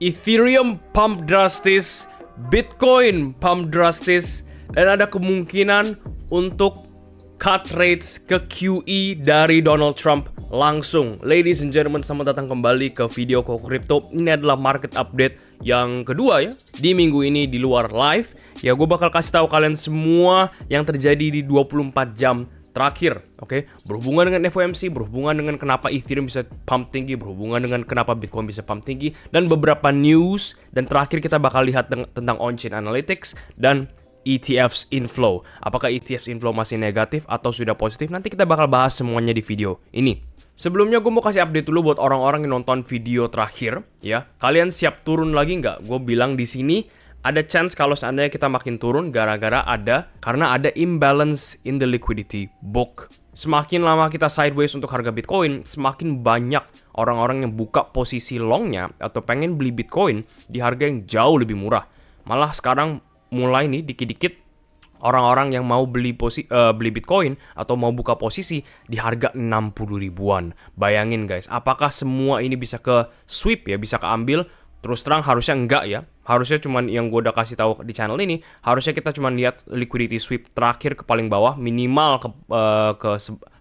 Ethereum pump drastis, Bitcoin pump drastis, dan ada kemungkinan untuk cut rates ke QE dari Donald Trump langsung. Ladies and gentlemen, selamat datang kembali ke video Koko Crypto. Ini adalah market update yang kedua ya, di minggu ini di luar live. Ya, gue bakal kasih tahu kalian semua yang terjadi di 24 jam terakhir, oke? Berhubungan dengan FOMC, berhubungan dengan kenapa Ethereum bisa pump tinggi, berhubungan dengan kenapa Bitcoin bisa pump tinggi, dan beberapa news, dan terakhir kita bakal lihat tentang on-chain analytics dan ETFs inflow. Apakah ETFs inflow masih negatif atau sudah positif? Nanti kita bakal bahas semuanya di video ini. Sebelumnya gue mau kasih update dulu buat orang-orang yang nonton video terakhir, ya. Kalian siap turun lagi nggak? Gue bilang di sini ada chance kalau seandainya kita makin turun karena ada imbalance in the liquidity book. Semakin lama kita sideways untuk harga Bitcoin, semakin banyak orang-orang yang buka posisi longnya atau pengen beli Bitcoin di harga yang jauh lebih murah. Malah sekarang mulai nih dikit-dikit orang-orang yang mau beli Bitcoin atau mau buka posisi di harga 60 ribuan. Bayangin guys, apakah semua ini bisa ke sweep ya, bisa keambil? Terus terang harusnya enggak ya. Harusnya cuman yang gue udah kasih tahu di channel ini, harusnya kita cuman lihat liquidity sweep terakhir ke paling bawah, minimal ke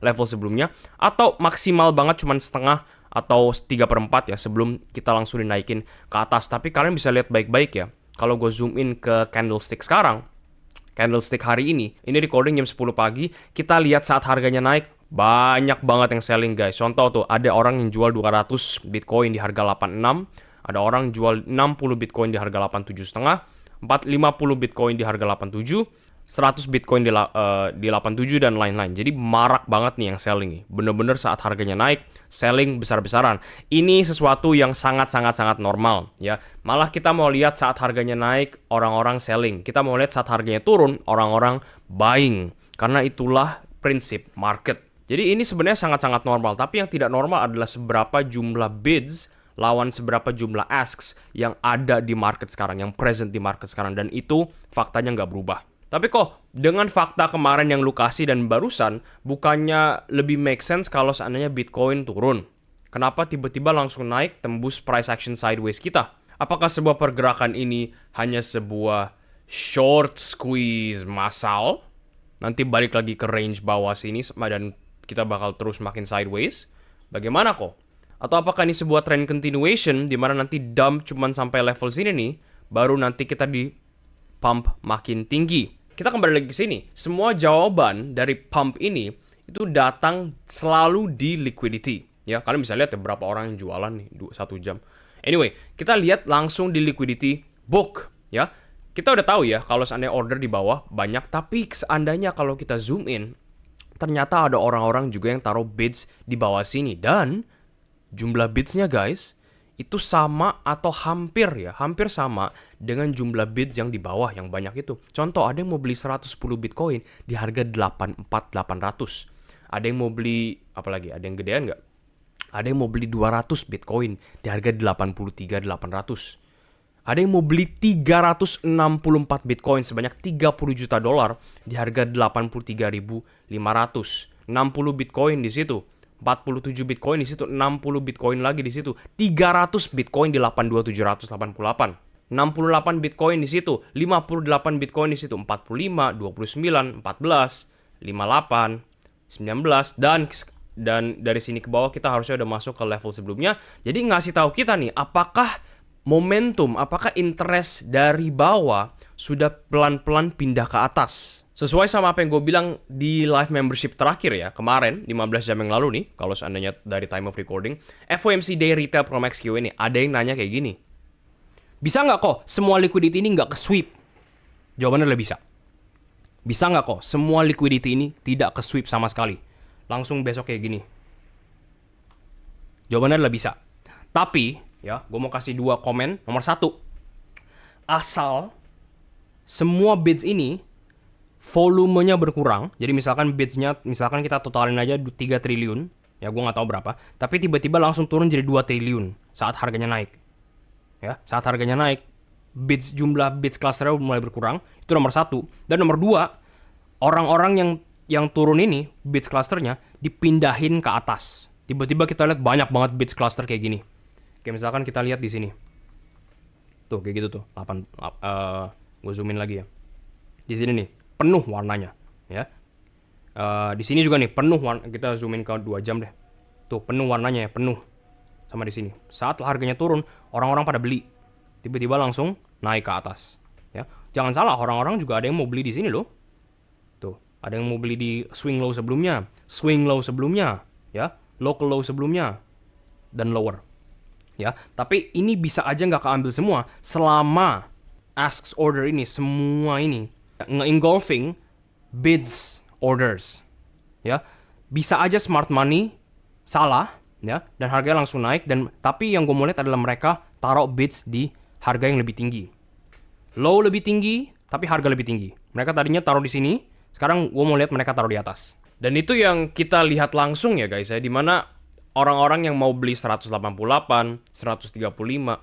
level sebelumnya, atau maksimal banget cuman setengah atau 3/4 ya sebelum kita langsung dinaikin ke atas. Tapi kalian bisa lihat baik-baik ya. Kalau gue zoom in ke candlestick sekarang, candlestick hari ini recording jam 10 pagi, kita lihat saat harganya naik, banyak banget yang selling guys. Contoh tuh, ada orang yang jual 200 Bitcoin di harga 86, ada orang jual 60 Bitcoin di harga 87,5, 50 Bitcoin di harga 87, 100 Bitcoin di 87 dan lain-lain. Jadi marak banget nih yang selling nih. Bener-bener saat harganya naik, selling besar-besaran. Ini sesuatu yang sangat-sangat normal ya. Malah kita mau lihat saat harganya naik, orang-orang selling. Kita mau lihat saat harganya turun, orang-orang buying. Karena itulah prinsip market. Jadi ini sebenarnya sangat-sangat normal. Tapi yang tidak normal adalah seberapa jumlah bids lawan seberapa jumlah asks yang ada di market sekarang, yang present di market sekarang. Dan itu faktanya nggak berubah. Tapi kok dengan fakta kemarin yang lu kasih dan barusan, bukannya lebih make sense kalau seandainya Bitcoin turun? Kenapa tiba-tiba langsung naik tembus price action sideways kita? Apakah sebuah pergerakan ini hanya sebuah short squeeze massal? Nanti balik lagi ke range bawah sini dan kita bakal terus makin sideways? Bagaimana kok? Atau apakah ini sebuah trend continuation di mana nanti dump cuman sampai level sini nih, baru nanti kita di pump makin tinggi? Kita kembali lagi ke sini. Semua jawaban dari pump ini itu datang selalu di liquidity. Ya, kalian bisa lihat ya berapa orang yang jualan nih 1 jam. Anyway, kita lihat langsung di liquidity book ya. Kita udah tahu ya kalau seandainya order di bawah banyak, tapi seandainya kalau kita zoom in, ternyata ada orang-orang juga yang taruh bids di bawah sini dan jumlah bidsnya guys, itu sama atau hampir sama dengan jumlah bids yang di bawah yang banyak itu. Contoh, ada yang mau beli 110 Bitcoin di harga 84.800. Ada yang mau beli, apalagi, ada yang gedean nggak? Ada yang mau beli 200 Bitcoin di harga 83.800. Ada yang mau beli 364 Bitcoin sebanyak 30 juta dolar di harga 83.500. 60 Bitcoin di situ. 47 Bitcoin di situ, 60 Bitcoin lagi di situ, 300 Bitcoin di 82.788, 68 Bitcoin di situ, 58 Bitcoin di situ, 45, 29, 14, 58, 19 dan dari sini ke bawah kita harusnya udah masuk ke level sebelumnya. Jadi ngasih tahu kita nih, apakah momentum, apakah interest dari bawah sudah pelan-pelan pindah ke atas. Sesuai sama apa yang gue bilang di live membership terakhir ya, kemarin, 15 jam yang lalu nih, kalau seandainya dari time of recording, FOMC Day Retail Pro Max Q&A, ada yang nanya kayak gini. Bisa nggak kok semua liquidity ini nggak ke sweep? Jawabannya adalah bisa. Bisa nggak kok semua liquidity ini tidak ke sweep sama sekali? Langsung besok kayak gini. Jawabannya adalah bisa. Tapi, ya, gue mau kasih 2 komen. Nomor 1, asal semua bids ini volumenya berkurang. Jadi misalkan bidsnya, misalkan kita totalin aja 3 triliun, ya gue nggak tahu berapa, tapi tiba-tiba langsung turun jadi 2 triliun saat harganya naik. Ya, saat harganya naik, jumlah bids clusternya mulai berkurang. Itu nomor 1. Dan nomor 2, orang-orang yang turun ini, bids clusternya dipindahin ke atas. Tiba-tiba kita lihat banyak banget bids cluster kayak gini. Kayak misalkan kita lihat di sini. Tuh kayak gitu tuh. Gue zoomin lagi ya. Di sini nih penuh warnanya, ya. Di sini juga nih penuh warna. Kita zoomin ke 2 jam deh. Tuh penuh warnanya ya, penuh. Sama di sini. Saat harganya turun, orang-orang pada beli. Tiba-tiba langsung naik ke atas. Ya, jangan salah, orang-orang juga ada yang mau beli di sini loh. Tuh, ada yang mau beli di swing low sebelumnya, ya, local low sebelumnya, dan lower. Ya, tapi ini bisa aja nggak keambil semua selama asks order ini semua ini nge-engulfing bids orders. Ya, bisa aja smart money salah, ya, dan harganya langsung naik. Dan tapi yang gue mau lihat adalah mereka taruh bids di harga yang lebih tinggi. Low lebih tinggi, tapi harga lebih tinggi. Mereka tadinya taruh di sini, sekarang gue mau lihat mereka taruh di atas. Dan itu yang kita lihat langsung ya guys ya, dimana orang-orang yang mau beli 188, 135,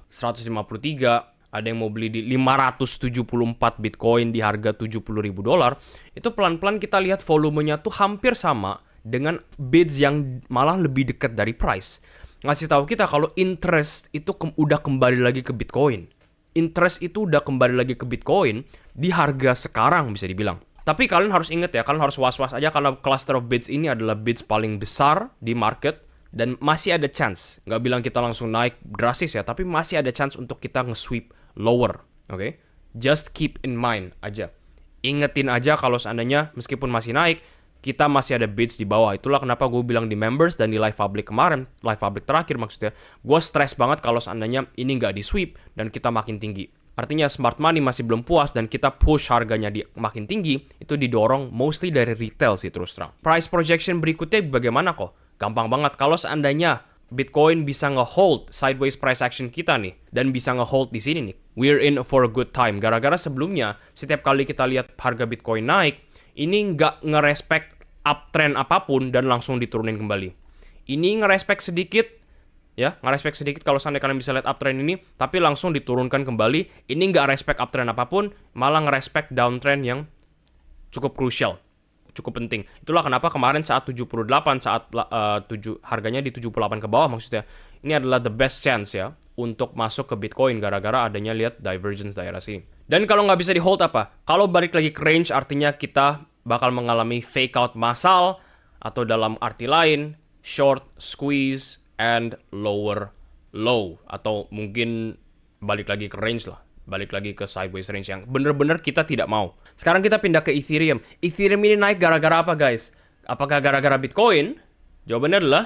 153, ada yang mau beli di 574 Bitcoin di harga $70.000, itu pelan-pelan kita lihat volumenya tuh hampir sama dengan bids yang malah lebih dekat dari price. Ngasih tahu kita kalau interest itu udah kembali lagi ke Bitcoin. Interest itu udah kembali lagi ke Bitcoin di harga sekarang bisa dibilang. Tapi kalian harus ingat ya, kalian harus was-was aja karena cluster of bids ini adalah bids paling besar di market dan masih ada chance. Nggak bilang kita langsung naik drastis ya, tapi masih ada chance untuk kita nge-sweep lower. Oke? Just keep in mind aja. Ingetin aja kalau seandainya meskipun masih naik, kita masih ada bids di bawah. Itulah kenapa gue bilang di members dan di live public kemarin, live public terakhir maksudnya, gue stres banget kalau seandainya ini nggak di sweep dan kita makin tinggi. Artinya smart money masih belum puas dan kita push harganya di makin tinggi, itu didorong mostly dari retail sih terus terang. Price projection berikutnya bagaimana kok? Gampang banget. Kalau seandainya Bitcoin bisa nge-hold sideways price action kita nih, dan bisa nge-hold di sini nih, we're in for a good time. Gara-gara sebelumnya, setiap kali kita lihat harga Bitcoin naik, ini nggak ngerespek uptrend apapun dan langsung diturunin kembali. Ini ngerespek sedikit, ya, ngerespek sedikit kalau seandainya kalian bisa lihat uptrend ini, tapi langsung diturunkan kembali. Ini nggak respect uptrend apapun, malah ngerespek downtrend yang cukup crucial, cukup penting. Itulah kenapa kemarin saat 78, saat harganya di 78 ke bawah maksudnya, ini adalah the best chance ya untuk masuk ke Bitcoin gara-gara adanya lihat divergence daerah sini. Dan kalau nggak bisa di hold apa? Kalau balik lagi ke range artinya kita bakal mengalami fake out massal, atau dalam arti lain short squeeze and lower low, atau mungkin balik lagi ke range lah, balik lagi ke sideways range yang bener-bener kita tidak mau. Sekarang kita pindah ke Ethereum. Ethereum ini naik gara-gara apa guys? Apakah gara-gara Bitcoin? Jawabannya adalah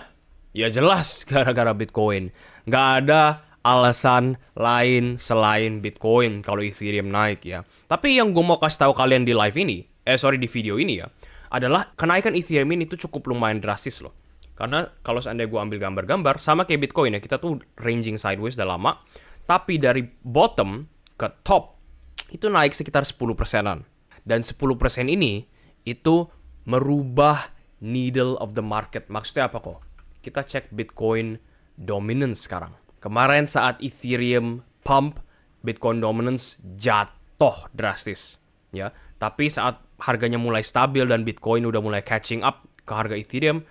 ya jelas gara-gara Bitcoin. Nggak ada alasan lain selain Bitcoin kalau Ethereum naik ya. Tapi yang gue mau kasih tahu kalian di live ini, di video ini ya, adalah kenaikan Ethereum ini tuh cukup lumayan drastis loh. Karena kalau seandainya gue ambil gambar-gambar, sama kayak Bitcoin ya, kita tuh ranging sideways udah lama, tapi dari bottom ke top, itu naik sekitar 10%-an. Dan 10% ini, itu merubah needle of the market. Maksudnya apa kok? Kita cek Bitcoin dominance sekarang. Kemarin saat Ethereum pump, Bitcoin dominance jatuh drastis. Ya, tapi saat harganya mulai stabil dan Bitcoin udah mulai catching up ke harga Ethereum,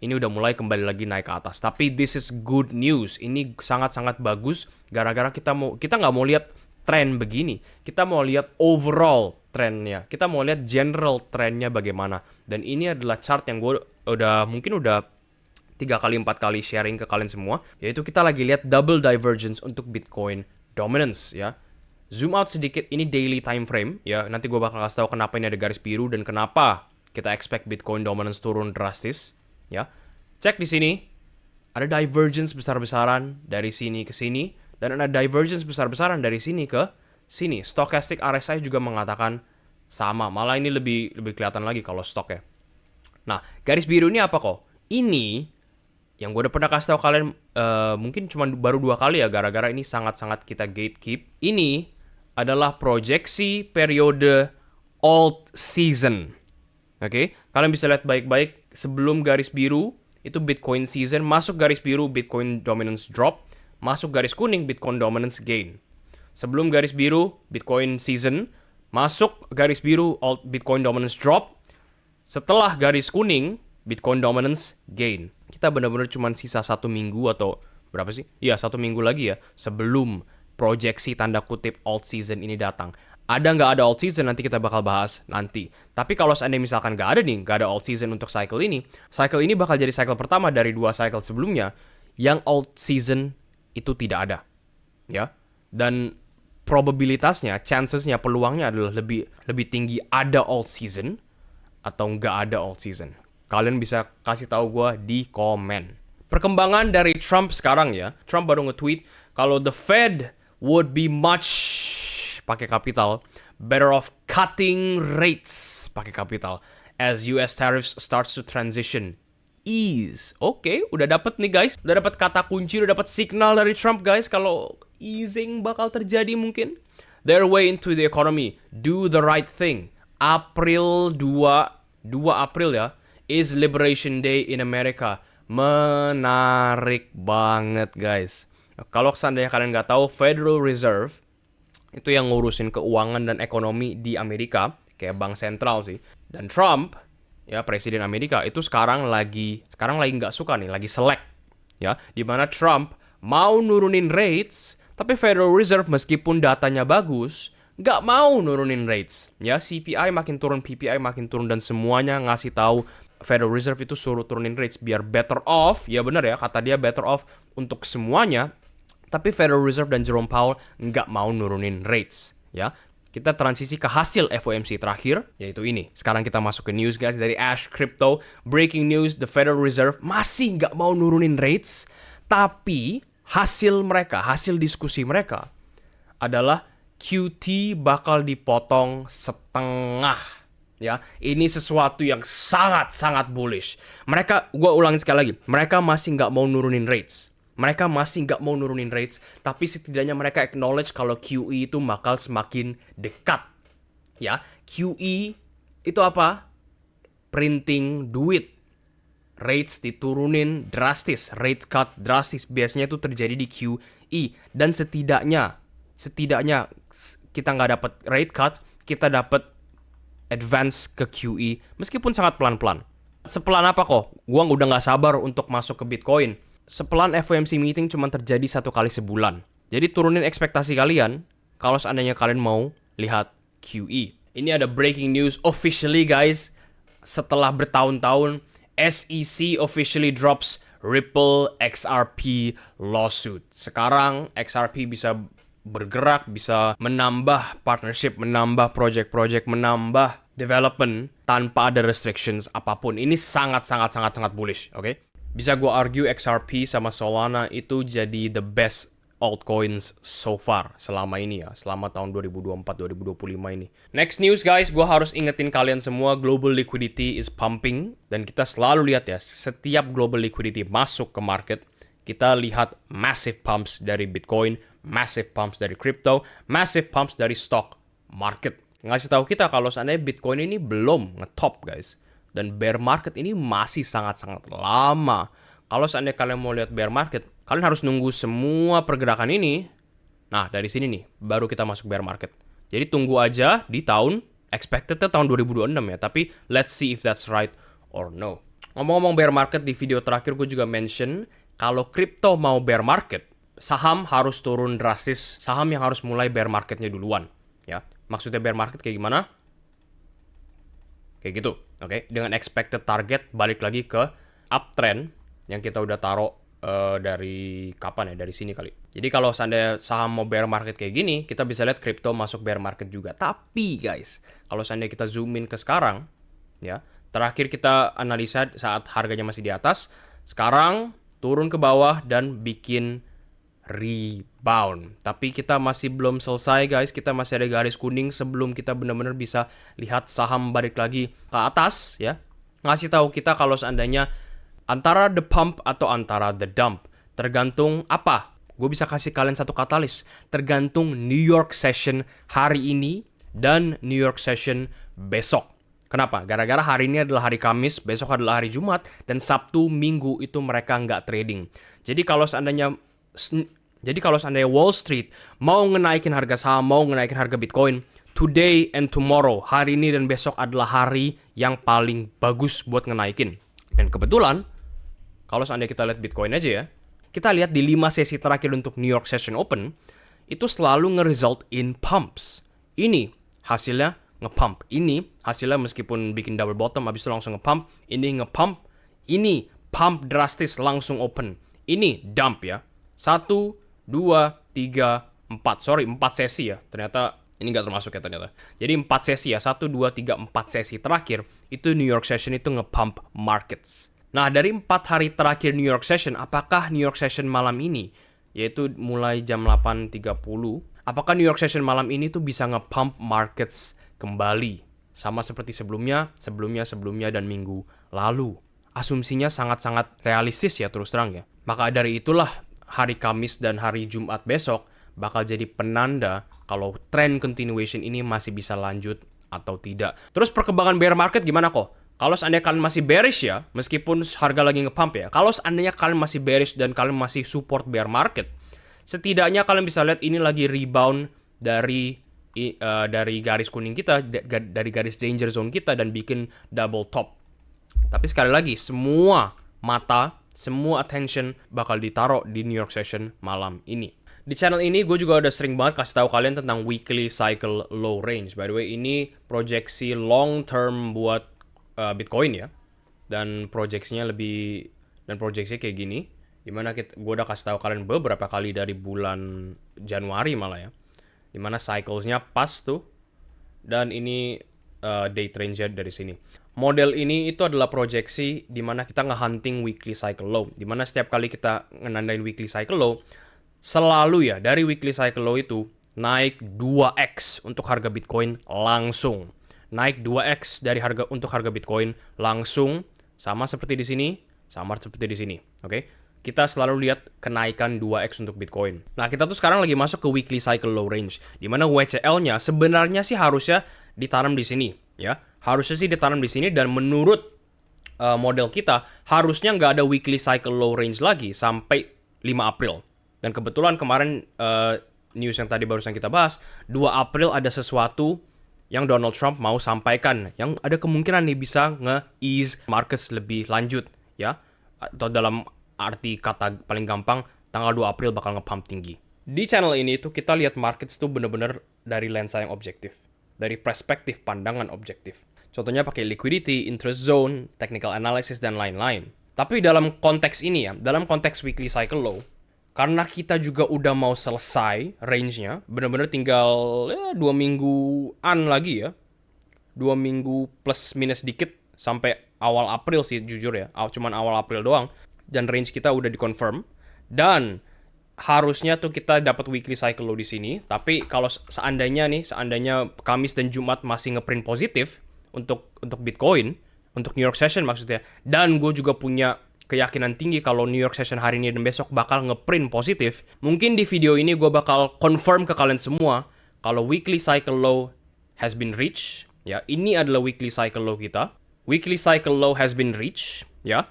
ini udah mulai kembali lagi naik ke atas. Tapi this is good news. Ini sangat-sangat bagus gara-gara kita nggak mau lihat tren begini. Kita mau lihat overall trennya. Kita mau lihat general trennya bagaimana. Dan ini adalah chart yang gue mungkin udah 3 kali 4 kali sharing ke kalian semua, yaitu kita lagi lihat double divergence untuk Bitcoin dominance ya. Zoom out sedikit, ini daily time frame ya. Nanti gue bakal kasih tahu kenapa ini ada garis biru dan kenapa kita expect Bitcoin dominance turun drastis ya. Cek di sini ada divergence besar-besaran dari sini ke sini dan ada divergence besar-besaran dari sini ke sini. Stochastic RSI juga mengatakan sama. Malah ini lebih kelihatan lagi kalau stok ya. Nah, garis biru ini apa kok? Ini yang gue udah pernah kasih tahu kalian mungkin cuma baru 2 kali ya, gara-gara ini sangat-sangat kita gatekeep. Ini adalah proyeksi periode alt season. Oke, kalian bisa lihat baik-baik sebelum garis biru itu Bitcoin season, masuk garis biru Bitcoin dominance drop, masuk garis kuning Bitcoin dominance gain. Sebelum garis biru Bitcoin season, masuk garis biru alt Bitcoin dominance drop. Setelah garis kuning Bitcoin dominance gain. Kita benar-benar cuma sisa 1 minggu atau berapa sih? Iya, 1 minggu lagi ya sebelum proyeksi tanda kutip alt season ini datang. Ada nggak ada alt season nanti kita bakal bahas nanti. Tapi kalau seandainya misalkan nggak ada nih, nggak ada alt season untuk cycle ini bakal jadi cycle pertama dari 2 cycle sebelumnya yang alt season itu tidak ada. Ya. Dan probabilitasnya, chancesnya, peluangnya adalah lebih tinggi ada alt season atau nggak ada alt season. Kalian bisa kasih tahu gue di komen. Perkembangan dari Trump sekarang ya. Trump baru nge-tweet kalau the Fed would be much pakai kapital better off cutting rates pakai kapital as US tariffs starts to transition ease. Oke, udah dapat nih guys. Udah dapat kata kunci, udah dapat signal dari Trump guys kalau easing bakal terjadi mungkin. Their way into the economy, do the right thing. April 2 April ya, is Liberation Day in America. Menarik banget guys. Kalau seandainya kalian nggak tahu, Federal Reserve itu yang ngurusin keuangan dan ekonomi di Amerika, kayak bank sentral sih. Dan Trump, ya presiden Amerika, itu sekarang lagi nggak suka nih, lagi selek, ya, dimana Trump mau nurunin rates, tapi Federal Reserve meskipun datanya bagus, nggak mau nurunin rates, ya. CPI makin turun, PPI makin turun, dan semuanya ngasih tahu Federal Reserve itu suruh turunin rates biar better off, ya benar ya, kata dia better off untuk semuanya. Tapi Federal Reserve dan Jerome Powell nggak mau nurunin rates, ya. Kita transisi ke hasil FOMC terakhir, yaitu ini. Sekarang kita masuk ke news guys dari Ash Crypto. Breaking news, the Federal Reserve masih nggak mau nurunin rates, tapi hasil diskusi mereka adalah QT bakal dipotong setengah. Ya, ini sesuatu yang sangat-sangat bullish. Gua ulangin sekali lagi, mereka masih nggak mau nurunin rates. Tapi setidaknya mereka acknowledge kalau QE itu bakal semakin dekat. Ya, QE itu apa? Printing duit. Rates diturunin drastis, rate cut drastis. Biasanya itu terjadi di QE. Dan setidaknya kita nggak dapat rate cut, kita dapat advance ke QE meskipun sangat pelan-pelan. Sepelan apa kok? Gua udah nggak sabar untuk masuk ke Bitcoin. Sepelan FOMC meeting cuma terjadi 1 kali sebulan. Jadi turunin ekspektasi kalian kalau seandainya kalian mau lihat QE. Ini ada breaking news officially guys. Setelah bertahun-tahun, SEC officially drops Ripple XRP lawsuit. Sekarang XRP bisa bergerak, bisa menambah partnership, menambah project-project, menambah development tanpa ada restrictions apapun. Ini sangat bullish, oke? Bisa gue argue XRP sama Solana itu jadi the best altcoins so far selama ini ya, selama tahun 2024-2025 ini. Next news guys, gue harus ingetin kalian semua, global liquidity is pumping. Dan kita selalu lihat ya, setiap global liquidity masuk ke market, kita lihat massive pumps dari Bitcoin, massive pumps dari crypto, massive pumps dari stock market. Ngasih tahu kita kalau seandainya Bitcoin ini belum ngetop guys. Dan bear market ini masih sangat-sangat lama. Kalau seandainya kalian mau lihat bear market, kalian harus nunggu semua pergerakan ini. Nah, dari sini nih, baru kita masuk bear market. Jadi tunggu aja di tahun, expected-nya tahun 2026 ya. Tapi let's see if that's right or no. Ngomong-ngomong bear market, di video terakhir gue juga mention, kalau crypto mau bear market, saham harus turun drastis. Saham yang harus mulai bear marketnya duluan. Ya, maksudnya bear market kayak gimana? Kayak gitu, oke? Dengan expected target balik lagi ke uptrend yang kita udah taruh dari kapan ya? Dari sini kali. Jadi kalau seandainya saham mau bear market kayak gini, kita bisa lihat crypto masuk bear market juga. Tapi guys, kalau seandainya kita zoom in ke sekarang, ya, terakhir kita analisa saat harganya masih di atas, sekarang turun ke bawah dan bikin rebound. Tapi kita masih belum selesai guys, kita masih ada garis kuning sebelum kita benar-benar bisa lihat saham balik lagi ke atas ya. Ngasih tahu kita kalau seandainya antara the pump atau antara the dump. Tergantung apa? Gue bisa kasih kalian satu katalis. Tergantung New York session hari ini dan New York session besok. Kenapa? Gara-gara hari ini adalah hari Kamis, besok adalah hari Jumat, dan Sabtu, Minggu itu mereka nggak trading. Jadi kalau seandainya Wall Street mau ngenaikin harga saham, mau ngenaikin harga Bitcoin, today and tomorrow, hari ini dan besok adalah hari yang paling bagus buat ngenaikin. Dan kebetulan, kalau seandainya kita lihat Bitcoin aja ya, kita lihat di 5 sesi terakhir untuk New York Session Open, itu selalu nge-result in pumps. Ini hasilnya nge-pump. Ini hasilnya meskipun bikin double bottom, habis itu langsung nge-pump. Ini nge-pump. Ini pump drastis langsung open. Ini dump ya. 1, 2, 3, 4. Sorry, 4 sesi ya. Ternyata ini nggak termasuk ya ternyata. Jadi 4 sesi ya. 1, 2, 3, 4 sesi terakhir. Itu New York Session itu nge-pump markets. Nah, dari 4 hari terakhir New York Session, apakah New York Session malam ini, yaitu mulai jam 8.30, apakah New York Session malam ini tuh bisa nge-pump markets kembali? Sama seperti sebelumnya, dan minggu lalu. Asumsinya sangat-sangat realistis ya terus terang ya. Maka dari itulah hari Kamis dan hari Jumat besok bakal jadi penanda kalau trend continuation ini masih bisa lanjut atau tidak. Terus perkembangan bear market gimana kok? Kalau seandainya kalian masih bearish ya, meskipun harga lagi nge-pump ya, kalau seandainya kalian masih bearish dan kalian masih support bear market, setidaknya kalian bisa lihat ini lagi rebound dari garis kuning kita, dari garis danger zone kita, dan bikin double top. Tapi sekali lagi, semua mata, semua attention bakal ditaruh di New York Session malam ini. Di channel ini gue juga udah sering banget kasih tahu kalian tentang weekly cycle low range. By the way, ini proyeksi long term buat Bitcoin ya. Dan proyeksinya kayak gini. Dimana gue udah kasih tahu kalian beberapa kali dari bulan Januari malah ya. Dimana cyclesnya pas tuh. Dan ini date range dari sini. Model ini itu adalah proyeksi dimana kita nge-hunting weekly cycle low. Dimana setiap kali kita ngenandain weekly cycle low, selalu ya dari weekly cycle low itu naik 2x untuk harga Bitcoin langsung. Naik 2x untuk harga Bitcoin langsung, sama seperti di sini, sama seperti di sini. Oke? Kita selalu lihat kenaikan 2x untuk Bitcoin. Nah, kita tuh sekarang lagi masuk ke weekly cycle low range, di mana WCL-nya sebenarnya sih harusnya ditanam di sini, ya. Harusnya sih ditanam di sini, dan menurut model kita harusnya nggak ada weekly cycle low range lagi sampai 5 April. Dan kebetulan kemarin news yang tadi barusan kita bahas, 2 April ada sesuatu yang Donald Trump mau sampaikan, yang ada kemungkinan nih bisa nge-ease markets lebih lanjut, ya. Atau dalam arti kata paling gampang, tanggal 2 April bakal nge-pump tinggi. Di channel ini tuh kita lihat markets tuh bener-bener dari lensa yang objektif, dari perspektif pandangan objektif. Contohnya pakai liquidity, interest zone, technical analysis, dan lain-lain. Tapi dalam konteks ini ya, dalam konteks weekly cycle low, karena kita juga udah mau selesai range-nya, bener-bener tinggal 2 mingguan lagi ya. 2 minggu plus minus dikit sampai awal April sih jujur ya. Cuman awal April doang. Dan range kita udah dikonfirm. Dan harusnya tuh kita dapat weekly cycle low di sini. Tapi kalau seandainya Kamis dan Jumat masih ngeprint positif untuk Bitcoin, untuk New York Session maksudnya, dan gue juga punya keyakinan tinggi kalau New York Session hari ini dan besok bakal ngeprint positif, mungkin di video ini gue bakal confirm ke kalian semua kalau weekly cycle low has been reached. Ya, ini adalah weekly cycle low kita. Weekly cycle low has been reached. Ya,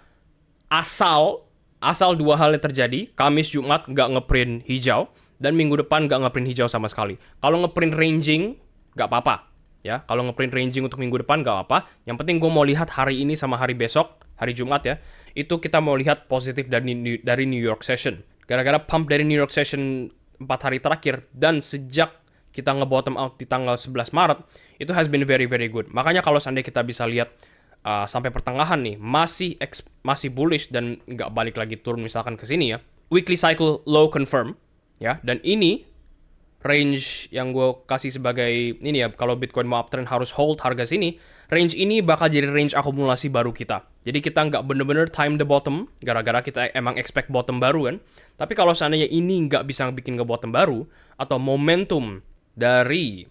asal 2 hal yang terjadi, Kamis Jumat nggak ngeprint hijau, dan minggu depan nggak ngeprint hijau sama sekali. Kalau ngeprint ranging nggak apa-apa. Ya, kalau ngeprint ranging untuk minggu depan nggak apa-apa. Yang penting gue mau lihat hari ini sama hari besok, hari Jumat ya, itu kita mau lihat positif dari New York Session. Gara-gara pump dari New York Session 4 hari terakhir, dan sejak kita nge-bottom out di tanggal 11 Maret, itu has been very, very good. Makanya kalau seandainya kita bisa lihat sampai pertengahan nih, masih bullish dan nggak balik lagi turun misalkan ke sini ya, weekly cycle low confirm, ya, dan ini range yang gue kasih sebagai ini ya, kalau Bitcoin mau uptrend harus hold harga sini. Range ini bakal jadi range akumulasi baru kita. Jadi kita nggak bener-bener time the bottom, gara-gara kita emang expect bottom baru kan. Tapi kalau seandainya ini nggak bisa bikin ke bottom baru, atau momentum dari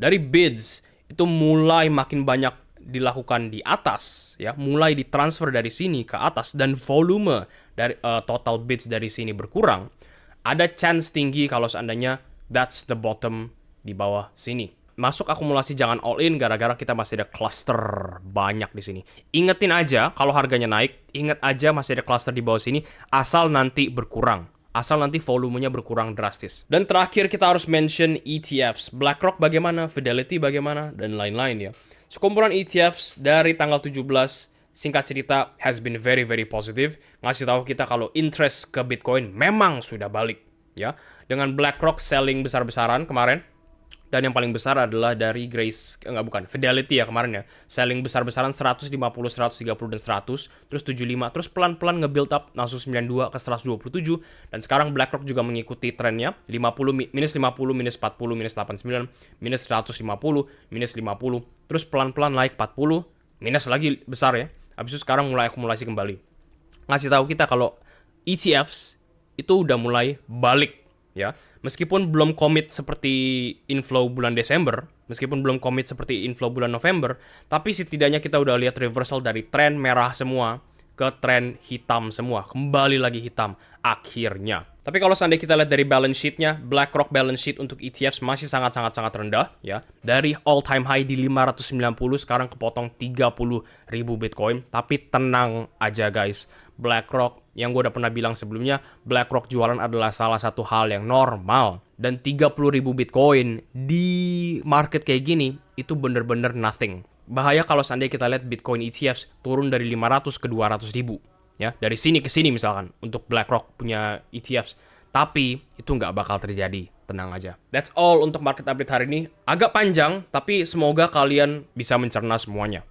dari bids itu mulai makin banyak dilakukan di atas, ya, mulai ditransfer dari sini ke atas, dan volume dari total bids dari sini berkurang, ada chance tinggi kalau seandainya that's the bottom di bawah sini. Masuk akumulasi jangan all in gara-gara kita masih ada cluster banyak di sini. Ingetin aja kalau harganya naik, inget aja masih ada cluster di bawah sini, asal nanti berkurang. Asal nanti volumenya berkurang drastis. Dan terakhir kita harus mention ETFs. BlackRock bagaimana, Fidelity bagaimana, dan lain-lain ya. Sekumpulan ETFs dari tanggal 17, singkat cerita, has been very, very positive. Ngasih tahu kita kalau interest ke Bitcoin memang sudah balik. ya. Dengan BlackRock selling besar-besaran kemarin. Dan yang paling besar adalah dari Fidelity ya kemarin ya. Selling besar-besaran 150, 130, dan 100. Terus 75, terus pelan-pelan nge-build up langsung 92 ke 127. Dan sekarang BlackRock juga mengikuti trennya. 50, minus 50, minus 40, minus 89, minus 150, minus 50. Terus pelan-pelan naik 40, minus lagi besar ya. Habis itu sekarang mulai akumulasi kembali. Ngasih tahu kita kalau ETFs itu udah mulai balik ya. Meskipun belum komit seperti inflow bulan Desember, meskipun belum komit seperti inflow bulan November, tapi setidaknya kita udah lihat reversal dari tren merah semua ke tren hitam semua. Kembali lagi hitam akhirnya. Tapi kalau seandainya kita lihat dari balance sheet-nya, BlackRock balance sheet untuk ETFs masih sangat rendah ya. Dari all time high di 590 sekarang kepotong 30.000 Bitcoin. Tapi tenang aja guys. BlackRock yang gue udah pernah bilang sebelumnya, BlackRock jualan adalah salah satu hal yang normal. Dan 30.000 Bitcoin di market kayak gini itu bener-bener nothing. Bahaya kalau seandainya kita lihat Bitcoin ETFs turun dari 500 ke 200 ribu. Ya, dari sini ke sini misalkan untuk BlackRock punya ETFs. Tapi itu nggak bakal terjadi, tenang aja. That's all untuk market update hari ini. Agak panjang, tapi semoga kalian bisa mencerna semuanya.